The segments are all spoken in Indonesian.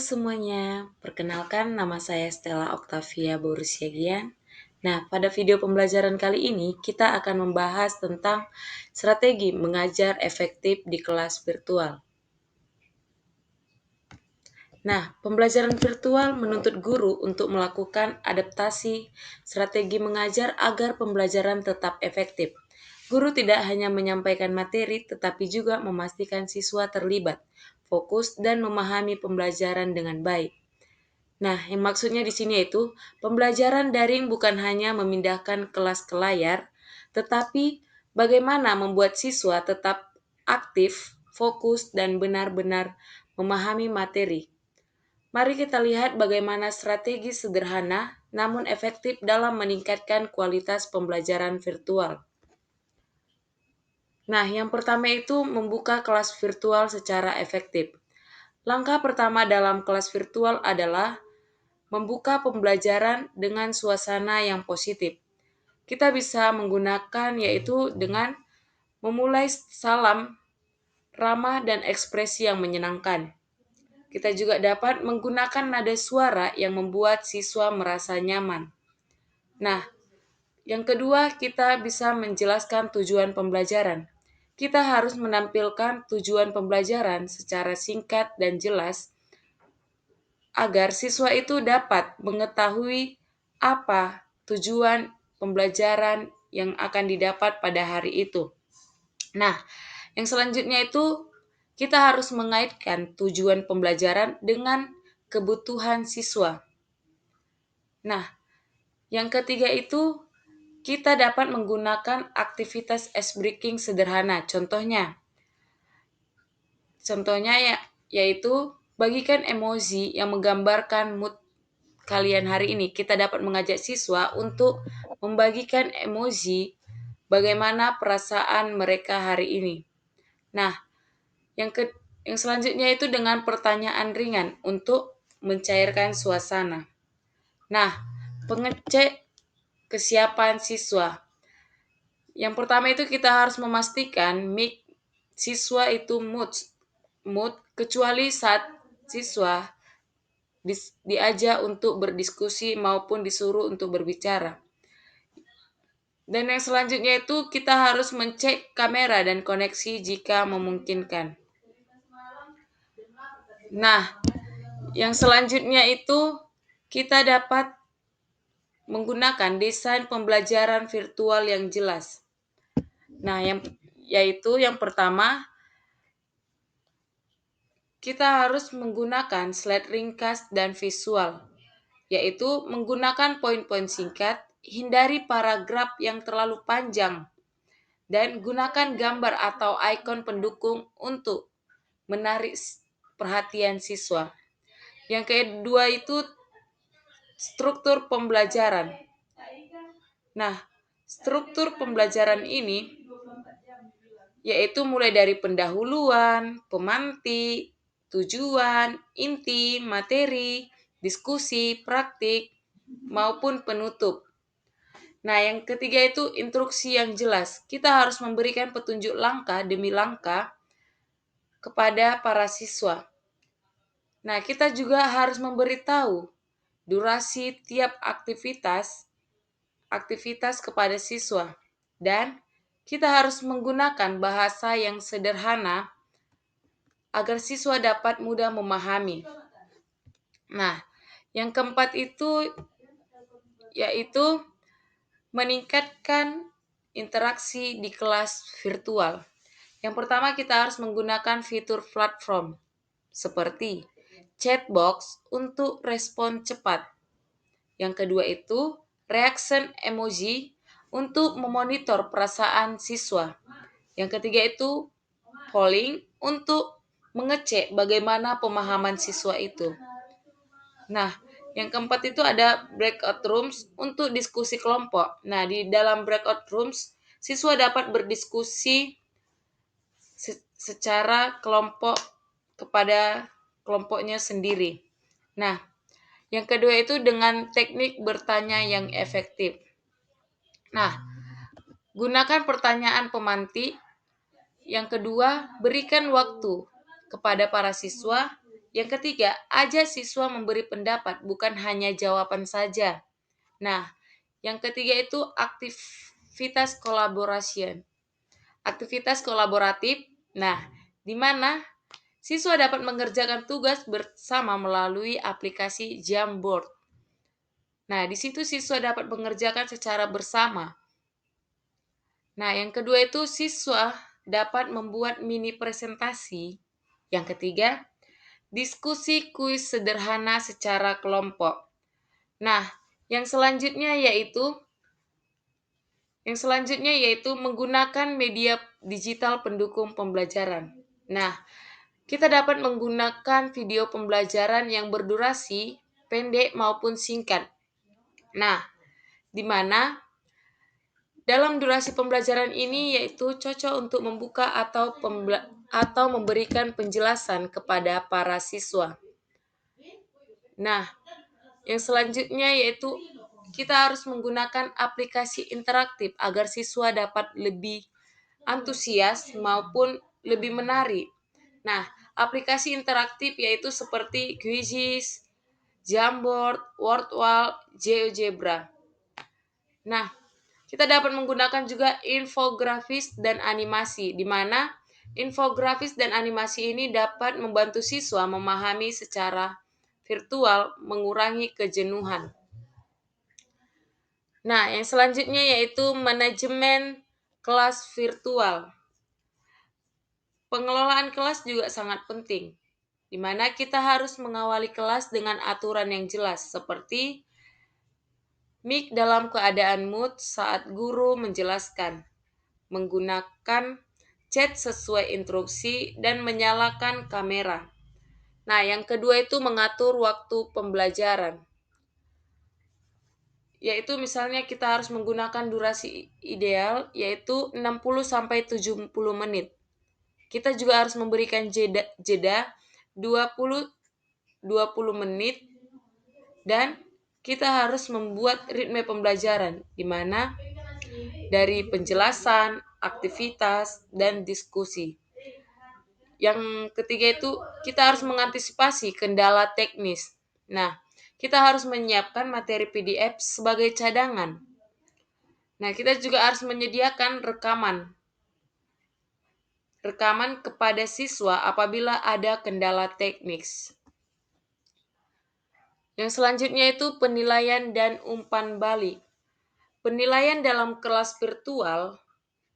semuanya, perkenalkan nama saya Stella Octavia Borusiagian. Nah, pada video pembelajaran kali ini kita akan membahas tentang strategi mengajar efektif di kelas virtual. Nah, pembelajaran virtual menuntut guru untuk melakukan adaptasi strategi mengajar agar pembelajaran tetap efektif. Guru tidak hanya menyampaikan materi, tetapi juga memastikan siswa terlibat, fokus, dan memahami pembelajaran dengan baik. Nah, yang maksudnya di sini yaitu pembelajaran daring bukan hanya memindahkan kelas ke layar, tetapi bagaimana membuat siswa tetap aktif, fokus, dan benar-benar memahami materi. Mari kita lihat bagaimana strategi sederhana namun efektif dalam meningkatkan kualitas pembelajaran virtual. Nah, yang pertama itu membuka kelas virtual secara efektif. Langkah pertama dalam kelas virtual adalah membuka pembelajaran dengan suasana yang positif. Kita bisa menggunakan yaitu dengan memulai salam ramah dan ekspresi yang menyenangkan. Kita juga dapat menggunakan nada suara yang membuat siswa merasa nyaman. Nah, yang kedua, kita bisa menjelaskan tujuan pembelajaran. Kita harus menampilkan tujuan pembelajaran secara singkat dan jelas agar siswa itu dapat mengetahui apa tujuan pembelajaran yang akan didapat pada hari itu. Nah, yang selanjutnya itu kita harus mengaitkan tujuan pembelajaran dengan kebutuhan siswa. Nah, yang ketiga itu kita dapat menggunakan aktivitas ice breaking sederhana. Contohnya yaitu bagikan emoji yang menggambarkan mood kalian hari ini. Kita dapat mengajak siswa untuk membagikan emoji bagaimana perasaan mereka hari ini. Nah, yang selanjutnya itu dengan pertanyaan ringan untuk mencairkan suasana. Nah, pengecek kesiapan siswa. Yang pertama itu kita harus memastikan mic siswa itu mood kecuali saat siswa diajak untuk berdiskusi maupun disuruh untuk berbicara. Dan yang selanjutnya itu kita harus mencek kamera dan koneksi jika memungkinkan. Nah, yang selanjutnya itu kita dapat menggunakan desain pembelajaran virtual yang jelas. Nah, yang pertama kita harus menggunakan slide ringkas dan visual, yaitu menggunakan poin-poin singkat, hindari paragraf yang terlalu panjang, dan gunakan gambar atau ikon pendukung untuk menarik perhatian siswa. Yang kedua itu struktur pembelajaran. Nah, struktur pembelajaran ini yaitu mulai dari pendahuluan, pemantik, tujuan, inti, materi, diskusi, praktik, maupun penutup. Nah, yang ketiga itu instruksi yang jelas. Kita harus memberikan petunjuk langkah demi langkah kepada para siswa. Nah, kita juga harus memberitahu durasi tiap aktivitas kepada siswa. Dan kita harus menggunakan bahasa yang sederhana agar siswa dapat mudah memahami. Nah, yang keempat itu yaitu meningkatkan interaksi di kelas virtual. Yang pertama kita harus menggunakan fitur platform seperti chatbox untuk respon cepat. Yang kedua itu reaction emoji untuk memonitor perasaan siswa. Yang ketiga itu polling untuk mengecek bagaimana pemahaman siswa itu. Nah, yang keempat itu ada breakout rooms untuk diskusi kelompok. Nah, di dalam breakout rooms, siswa dapat berdiskusi secara kelompok kepada kelompoknya sendiri. Nah, yang kedua itu dengan teknik bertanya yang efektif. Nah, gunakan pertanyaan pemantik. Yang kedua, berikan waktu kepada para siswa. Yang ketiga, ajak siswa memberi pendapat, bukan hanya jawaban saja. Nah, yang ketiga itu aktivitas collaboration. Aktivitas kolaboratif. Nah, di mana siswa dapat mengerjakan tugas bersama melalui aplikasi Jamboard. Nah, di situ siswa dapat mengerjakan secara bersama. Nah, yang kedua itu siswa dapat membuat mini presentasi. Yang ketiga, diskusi kuis sederhana secara kelompok. Nah, yang selanjutnya yaitu menggunakan media digital pendukung pembelajaran. Nah, kita dapat menggunakan video pembelajaran yang berdurasi pendek maupun singkat. Nah, di mana dalam durasi pembelajaran ini yaitu cocok untuk membuka atau memberikan penjelasan kepada para siswa. Nah, yang selanjutnya yaitu kita harus menggunakan aplikasi interaktif agar siswa dapat lebih antusias maupun lebih menarik. Nah, aplikasi interaktif yaitu seperti Quizzes, Jamboard, Wordwall, GeoGebra. Nah, kita dapat menggunakan juga infografis dan animasi, di mana infografis dan animasi ini dapat membantu siswa memahami secara virtual, mengurangi kejenuhan. Nah, yang selanjutnya yaitu manajemen kelas virtual. Pengelolaan kelas juga sangat penting, di mana kita harus mengawali kelas dengan aturan yang jelas, seperti mic dalam keadaan mute saat guru menjelaskan, menggunakan chat sesuai instruksi, dan menyalakan kamera. Nah, yang kedua itu mengatur waktu pembelajaran. Yaitu misalnya kita harus menggunakan durasi ideal yaitu 60-70 menit. Kita juga harus memberikan jeda 20 menit dan kita harus membuat ritme pembelajaran di mana dari penjelasan, aktivitas, dan diskusi. Yang ketiga itu kita harus mengantisipasi kendala teknis. Nah, kita harus menyiapkan materi PDF sebagai cadangan. Nah, kita juga harus menyediakan rekaman kepada siswa apabila ada kendala teknis. Yang selanjutnya itu penilaian dan umpan balik. Penilaian dalam kelas virtual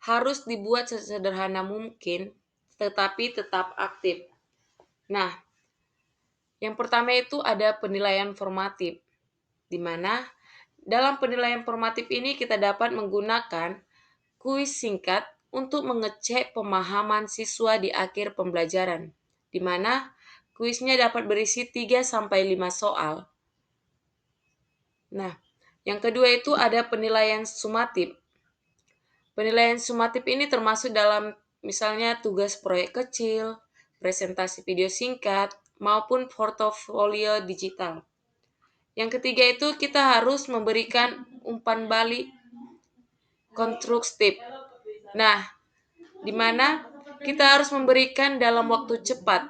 harus dibuat sesederhana mungkin, tetapi tetap aktif. Nah, yang pertama itu ada penilaian formatif, di mana dalam penilaian formatif ini kita dapat menggunakan kuis singkat untuk mengecek pemahaman siswa di akhir pembelajaran, di mana kuisnya dapat berisi 3-5 soal. Nah, yang kedua itu ada penilaian sumatif. Penilaian sumatif ini termasuk dalam misalnya tugas proyek kecil, presentasi video singkat, maupun portofolio digital. Yang ketiga itu kita harus memberikan umpan balik konstruktif. Nah, di mana kita harus memberikan dalam waktu cepat.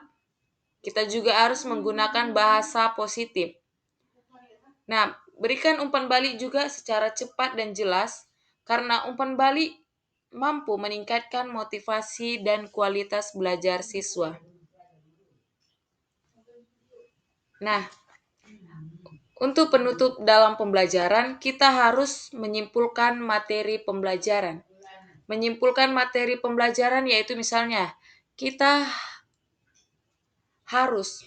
Kita juga harus menggunakan bahasa positif. Nah, berikan umpan balik juga secara cepat dan jelas, karena umpan balik mampu meningkatkan motivasi dan kualitas belajar siswa. Nah, untuk penutup dalam pembelajaran, kita harus menyimpulkan materi pembelajaran. Menyimpulkan materi pembelajaran yaitu misalnya, kita harus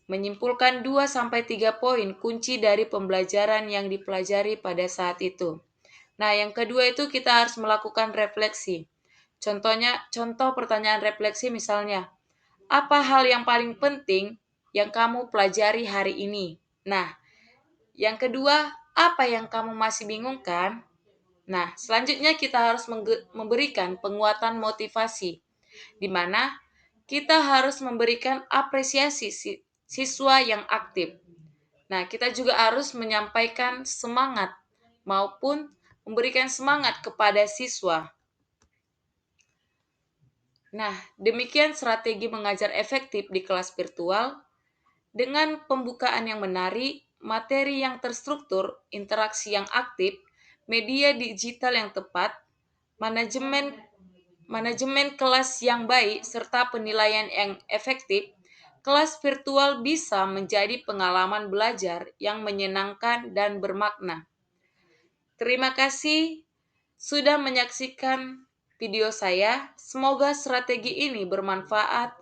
menyimpulkan 2-3 poin kunci dari pembelajaran yang dipelajari pada saat itu. Nah, yang kedua itu kita harus melakukan refleksi. Contoh pertanyaan refleksi misalnya, apa hal yang paling penting yang kamu pelajari hari ini? Nah, yang kedua, apa yang kamu masih bingungkan? Nah, selanjutnya kita harus memberikan penguatan motivasi, di mana kita harus memberikan apresiasi siswa yang aktif. Nah, kita juga harus menyampaikan semangat maupun memberikan semangat kepada siswa. Nah, demikian strategi mengajar efektif di kelas virtual dengan pembukaan yang menarik, materi yang terstruktur, interaksi yang aktif, media digital yang tepat, manajemen manajemen kelas yang baik, serta penilaian yang efektif. Kelas virtual bisa menjadi pengalaman belajar yang menyenangkan dan bermakna. Terima kasih sudah menyaksikan video saya. Semoga strategi ini bermanfaat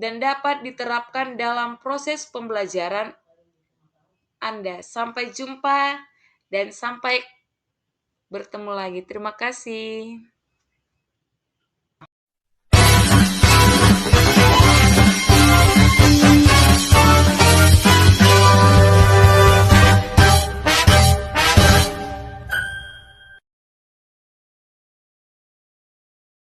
dan dapat diterapkan dalam proses pembelajaran Anda. Sampai jumpa dan sampai bertemu lagi. Terima kasih.